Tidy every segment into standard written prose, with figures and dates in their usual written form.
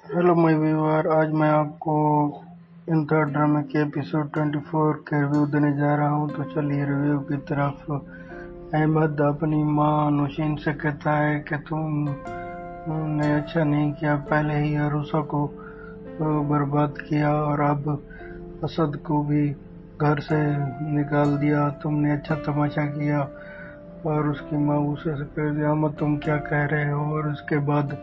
Hello my viewer, आज मैं आपको इंटर ड्रामे के एपिसोड 24 के रिव्यू देने जा रहा हूं। तो चलिए रिव्यू की तरफ। अहमद अपनी माँ नौशीन से कहता है कि तुमने अच्छा नहीं किया, पहले ही अरूसा को बर्बाद किया और अब असद को भी घर से निकाल दिया। तुमने अच्छा तमाशा किया। और उसकी माँ उसे कह दिया, अहमद तुम क्या कह रहे हो। और उसके बाद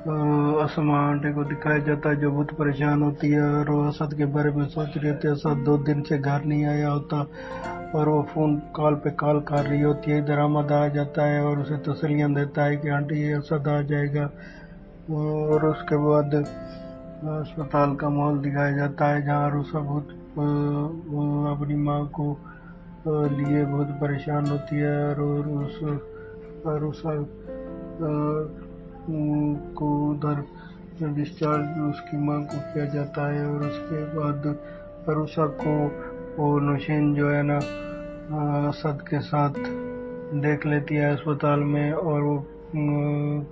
असमा आंटी को दिखाया जाता है जो बहुत परेशान होती है और वो असद के बारे में सोच रही होती है। असद 2 दिन से घर नहीं आया होता और वो फोन कॉल पे कॉल कर रही होती है। इधर अहमद आ जाता है और उसे तसल्लियां देता है कि आंटी ये असद आ जाएगा। और उसके बाद अस्पताल का माहौल दिखाया जाता है जहाँ रूसा बहुत अपनी माँ को लिए बहुत परेशान होती है और रूसा को उधर डिस्चार्ज उसकी माँ को किया जाता है। और उसके बाद अरुषा को वो नौशीन जो है ना असद के साथ देख लेती है अस्पताल में और वो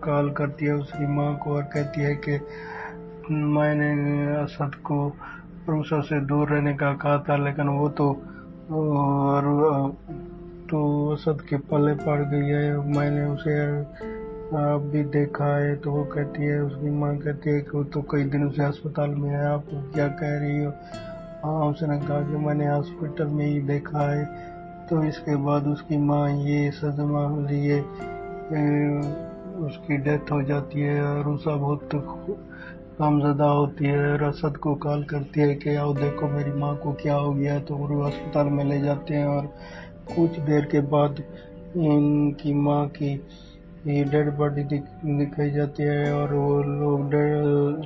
कॉल करती है उसकी माँ को और कहती है कि मैंने असद को अरुषा से दूर रहने का कहा था, लेकिन वो तो असद के पल्ले पड़ गई है। मैंने उसे आप भी देखा है। तो वो कहती है, उसकी माँ कहती है कि वो तो कई दिनों से अस्पताल में है, आप क्या कह रही हो। हाँ, उसने कहा कि मैंने हॉस्पिटल में ही देखा है। तो इसके बाद उसकी माँ ये सदमा लिए उसकी डेथ हो जाती है और उषा बहुत गमज़दा होती है और असद को कॉल करती है कि आओ देखो मेरी माँ को क्या हो गया। तो वो अस्पताल में ले जाते हैं और कुछ देर के बाद इनकी माँ की डेड बॉडी दिखाई जाती है और वो लोग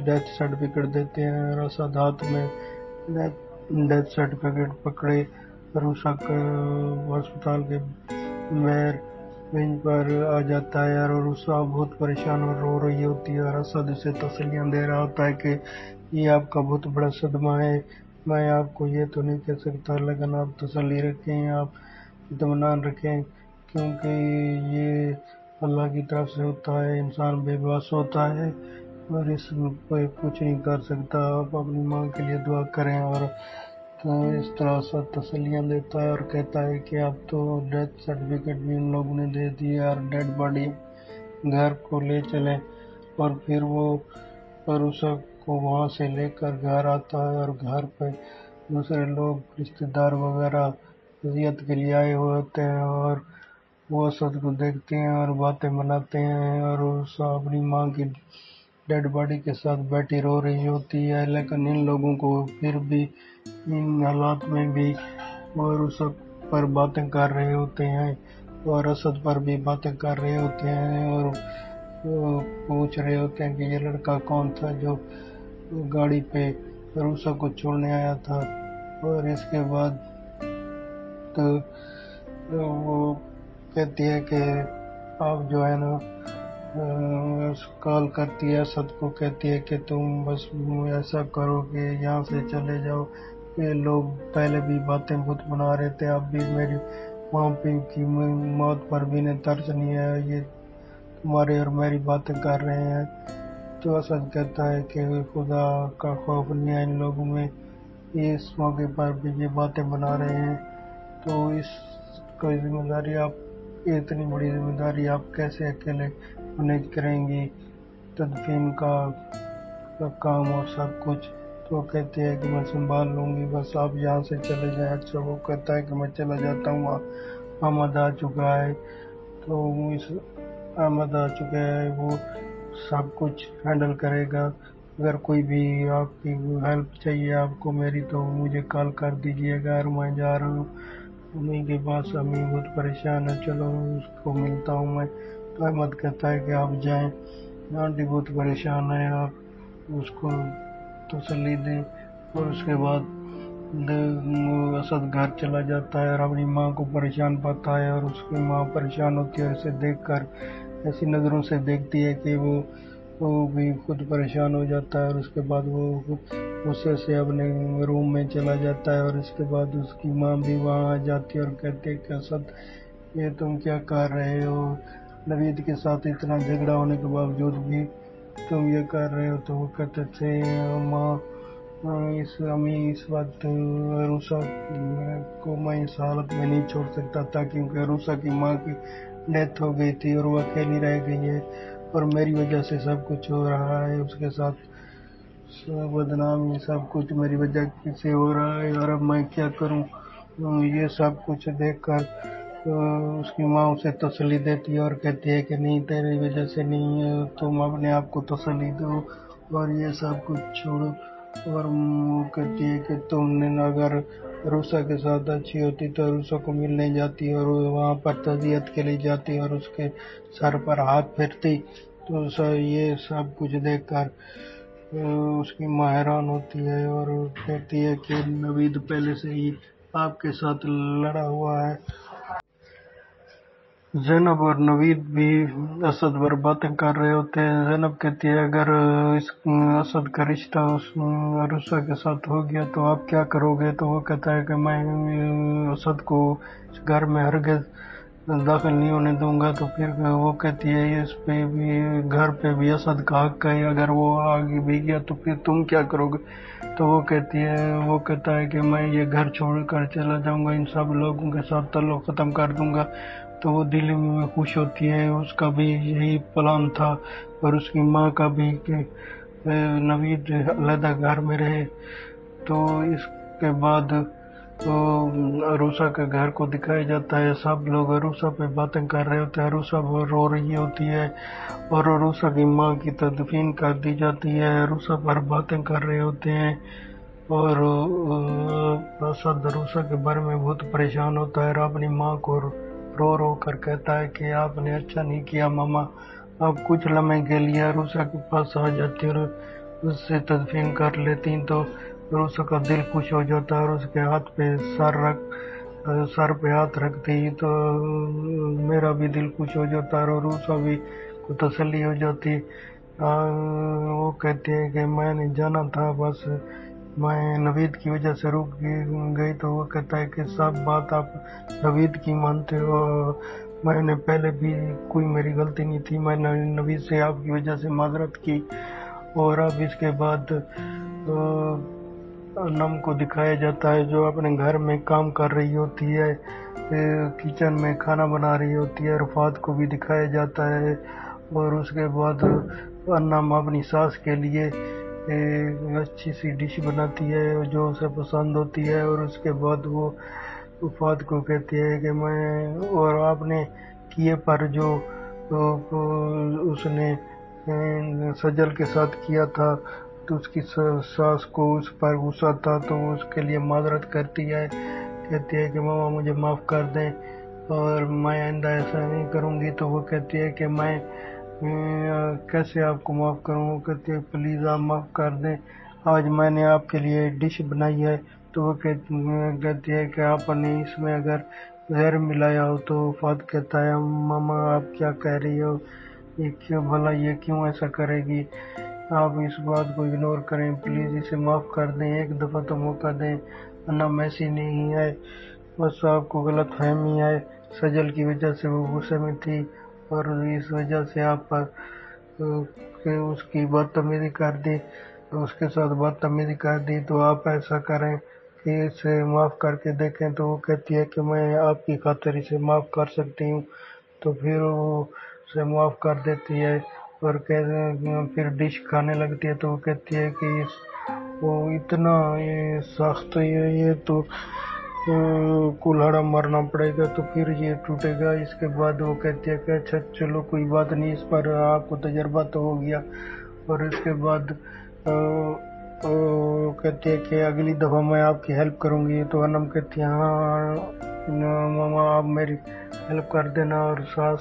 डेथ सर्टिफिकेट देते हैं और असद हाथ में डेथ सर्टिफिकेट पकड़े रूसा अस्पताल के बाहर बेंच पर आ जाता है और रूसा बहुत परेशान और रो रही होती है और असद उसे तसल्लियां दे रहा होता है कि ये आपका बहुत बड़ा सदमा है, मैं आपको ये तो नहीं कह सकता, लेकिन आप तसल्ली रखें, आप इत्मीनान रखें, क्योंकि ये अल्लाह की तरफ से होता है, इंसान बेबस होता है और इस पे कुछ नहीं कर सकता। आप अपनी माँ के लिए दुआ करें। और तो इस तरह से तसल्लियां देता है और कहता है कि अब तो डेथ सर्टिफिकेट भी उन लोगों ने दे दिया और डेड बॉडी घर को ले चलें। और फिर वो अरुषा को वहाँ से लेकर घर आता है और घर पे दूसरे लोग रिश्तेदार वगैरह अजियत के लिए आए हुए होते हैं और वो असद को देखते हैं और बातें बनाते हैं और उषा अपनी माँ की डेड बॉडी के साथ बैठी रो रही होती है। लेकिन इन लोगों को फिर भी इन हालात में भी और उस पर बातें कर रहे होते हैं और असद पर भी बातें कर रहे होते हैं और पूछ रहे होते हैं कि ये लड़का कौन था जो गाड़ी पे रूसा को छोड़ने आया था। और इसके बाद तो वो कहती है कि आप जो है ना कॉल करती है असद को, कहती है कि तुम बस ऐसा करो कि यहाँ से चले जाओ, ये लोग पहले भी बातें बहुत बना रहे थे, अब भी मेरी माँ की मौत पर भी इन्हें तरस नहीं है, ये तुम्हारे और मेरी बातें कर रहे हैं। तो असद कहता है कि खुदा का खौफ नहीं है इन लोगों में, ये इस मौके पर भी ये बातें बना रहे हैं। तो इस कोई जिम्मेदारी आप इतनी बड़ी जिम्मेदारी आप कैसे अकेले मैनेज करेंगी, तदफीन का काम और सब कुछ। तो कहते हैं कि मैं संभाल लूंगी, बस आप यहाँ से चले जाएं। अच्छा, वो कहता है कि मैं चला जाता हूँ, अहमद आ चुका है। तो इस अहमद आ चुका है, वो सब कुछ हैंडल करेगा। अगर कोई भी आपकी हेल्प चाहिए आपको मेरी, तो मुझे कॉल कर दीजिएगा। और मैं जा रहा हूँ अम्मी के पास, अम्मी बहुत परेशान है, चलो उसको मिलता हूँ मैं। तो अहमद कहता है कि आप जाएं, आंटी बहुत परेशान है, आप उसको तसल्ली दें। और उसके बाद असद घर चला जाता है और अपनी माँ को परेशान पाता है और उसकी माँ परेशान होती है और इसे देखकर ऐसी नज़रों से देखती है कि वो भी खुद परेशान हो जाता है। और उसके बाद वो गुस्से से अपने रूम में चला जाता है और इसके बाद उसकी माँ भी वहाँ आ जाती है और कहती है कि असद ये तुम क्या कर रहे हो, नवीद के साथ इतना झगड़ा होने के बावजूद भी تم یہ کر رہے ہو؟ تو وہ کہتے تھے ماں اس وقت عروسہ کو میں اس حالت میں نہیں چھوڑ سکتا تھا، کیونکہ عروسہ کی ماں کی ڈیتھ ہو گئی تھی اور وہ اکیلی رہ گئی ہے، اور میری وجہ سے سب کچھ ہو رہا ہے، اس کے ساتھ بدنامی سب کچھ میری وجہ سے ہو رہا ہے، اور اب میں کیا کروں؟ یہ سب کچھ دیکھ کر اس کی ماں اسے تسلی دیتی ہے اور کہتی ہے کہ نہیں، تیری وجہ سے نہیں ہے، تم اپنے آپ کو تسلی دو اور یہ سب کچھ چھوڑو۔ اور وہ کہتی ہے کہ تم نے اگر عروسہ کے ساتھ اچھی ہوتی تو عروسہ کو ملنے جاتی اور وہاں پر تعزیت کے لیے جاتی اور اس کے سر پر ہاتھ پھیرتی۔ تو یہ سب کچھ دیکھ کر اس کی ماں حیران ہوتی ہے اور کہتی ہے کہ نوید پہلے سے ہی آپ کے ساتھ لڑا ہوا ہے۔ زینب اور نوید بھی اسد پر باتیں کر رہے ہوتے ہیں۔ زینب کہتی ہے اگر اس اسد کا رشتہ اس عروسہ کے ساتھ ہو گیا تو آپ کیا کرو گے؟ تو وہ کہتا ہے کہ میں اسد کو اس گھر میں ہرگز داخل نہیں ہونے دوں گا۔ تو پھر وہ کہتی ہے اس پہ بھی گھر پہ بھی اسد کا حق ہے، اگر وہ آگے بھی گیا تو پھر تم کیا کرو گے؟ تو وہ کہتا ہے کہ میں یہ گھر چھوڑ کر چلا جاؤں گا، ان سب لوگوں کے ساتھ تعلق ختم کر دوں گا۔ تو وہ دل میں خوش ہوتی ہے، اس کا بھی یہی پلان تھا اور اس کی ماں کا بھی کہ نوید علیحدہ گھر میں رہے۔ تو اس کے بعد عروسہ کے گھر کو دکھایا جاتا ہے، سب لوگ عروسہ پہ باتیں کر رہے ہوتے ہیں، عروسہ رو رہی ہوتی ہے اور عروسہ کی ماں کی تدفین کر دی جاتی ہے، عروسہ پر باتیں کر رہے ہوتے ہیں اور اسد عروسہ کے بارے میں بہت پریشان ہوتا ہے اور اپنی ماں کو رو رو کر کہتا ہے کہ آپ نے اچھا نہیں کیا ماما، آپ کچھ لمحے کے لیے عروسہ کے پاس آ جاتی اور اس سے تدفین کر لیتی تو عروسہ کا دل خوش ہو جاتا اور اس کے ہاتھ پہ سر پہ ہاتھ رکھتی تو میرا بھی دل خوش ہو جاتا اور عروسہ بھی کو تسلی ہو جاتی۔ وہ کہتے ہیں کہ میں نے جانا تھا، بس میں نوید کی وجہ سے رک گئی۔ تو وہ کہتا ہے کہ سب بات آپ نوید کی مانتے ہو، میں نے پہلے بھی کوئی میری غلطی نہیں تھی، میں نے نوید سے آپ کی وجہ سے معذرت کی۔ اور اب اس کے بعد انم کو دکھایا جاتا ہے جو اپنے گھر میں کام کر رہی ہوتی ہے، کچن میں کھانا بنا رہی ہوتی ہے۔ رفات کو بھی دکھایا جاتا ہے اور اس کے بعد انم اپنی ساس کے لیے اچھی سی ڈش بناتی ہے جو اسے پسند ہوتی ہے، اور اس کے بعد وہ رفات کو کہتی ہے کہ میں اور آپ نے کیے پر جو اس نے سجل کے ساتھ کیا تھا تو اس کی ساس کو اس پر غصہ تھا تو وہ اس کے لیے معذرت کرتی ہے، کہتی ہے کہ ماما مجھے معاف کر دیں اور میں آئندہ ایسا نہیں کروں گی۔ تو وہ کہتی ہے کہ میں کیسے آپ کو معاف کروں؟ وہ کہتی ہے پلیز آپ معاف کر دیں، آج میں نے آپ کے لیے ڈش بنائی ہے۔ تو وہ کہتی ہے کہ آپ نے اس میں اگر زہر ملایا ہو تو فات کہتا ہے ماما آپ کیا کہہ رہی ہو، یہ کیوں بھلا یہ کیوں ایسا کرے گی؟ آپ اس بات کو اگنور کریں، پلیز اسے معاف کر دیں، ایک دفعہ تو موقع دیں، انم ایسی نہیں ہے، بس آپ کو غلط فہمی ہے، سجل کی وجہ سے وہ غصے میں تھی اور اس وجہ سے آپ پر اس کی بدتمیزی کر دی، اس کے ساتھ بدتمیزی کر دی، تو آپ ایسا کریں کہ اسے معاف کر کے دیکھیں۔ تو وہ کہتی ہے کہ میں آپ کی خاطر اسے معاف کر سکتی ہوں۔ تو پھر وہ اسے معاف کر دیتی ہے اور پھر ڈش کھانے لگتی ہے۔ تو وہ کہتی ہے کہ وہ اتنا یہ سخت یہ تو کولہڑا مرنا پڑے گا تو پھر یہ ٹوٹے گا۔ اس کے بعد وہ کہتی ہے کہ اچھا چلو کوئی بات نہیں، اس پر آپ کو تجربہ تو ہو گیا۔ اور اس کے بعد کہتی ہے کہ اگلی دفعہ میں آپ کی ہیلپ کروں گی۔ تو انم کہتی ہے ہاں ماما آپ میری ہیلپ کر دینا، اور ساس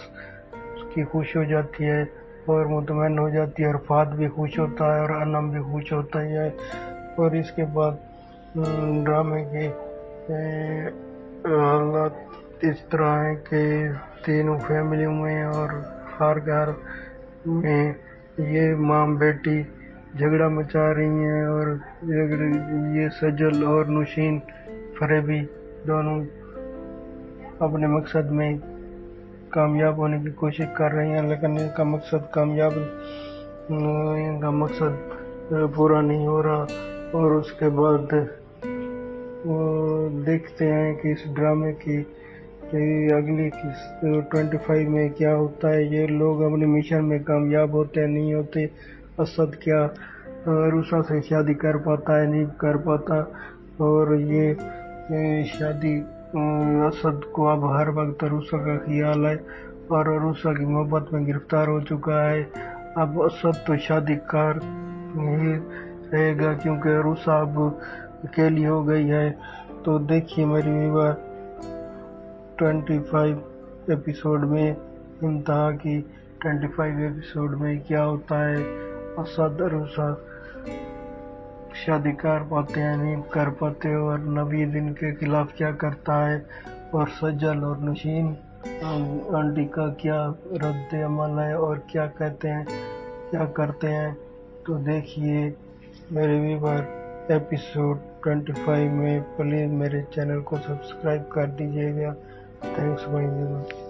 اس کی خوش ہو جاتی ہے اور مطمئن ہو جاتی ہے اور فہد بھی خوش ہوتا ہے اور انم بھی خوش ہوتا ہے۔ اور اس کے بعد ڈرامے کے حالات اس طرح ہیں کہ تینوں فیملیوں میں اور ہر گھر میں یہ ماں بیٹی جھگڑا مچا رہی ہیں اور یہ سجل اور نوشین فریبی دونوں اپنے مقصد میں کامیاب ہونے کی کوشش کر رہی ہیں، لیکن ان کا مقصد کامیاب इनका मकसद पूरा नहीं हो रहा। और उसके बाद देखते हैं कि इस ड्रामे की अगली 25 में क्या होता है। ये लोग अपने मिशन में कामयाब होते हैं नहीं होते। असद क्या रुसा से शादी कर पाता है नहीं कर पाता। और ये शादी असद को अब हर वक्त रुसा का ख्याल है और रुसा की मोहब्बत में गिरफ्तार हो चुका है। अब असद तो शादी कार नहीं रहेगा क्योंकि रुसा अब अकेली हो गई है। तो देखिए मेरी विवाह 25 एपिसोड में इंतहा की 25 एपिसोड में क्या होता है। असद और रुसा शादी कर पाते हैं नहीं कर पाते और नवीद इनके खिलाफ क्या करता है और सजल और नशीन आंटी का क्या रद्द अमल है और क्या कहते हैं क्या करते हैं। तो देखिए मेरे व्यूअर एपिसोड 25 में प्लीज़ मेरे चैनल को सब्सक्राइब कर दीजिएगा। Thanks for viewing.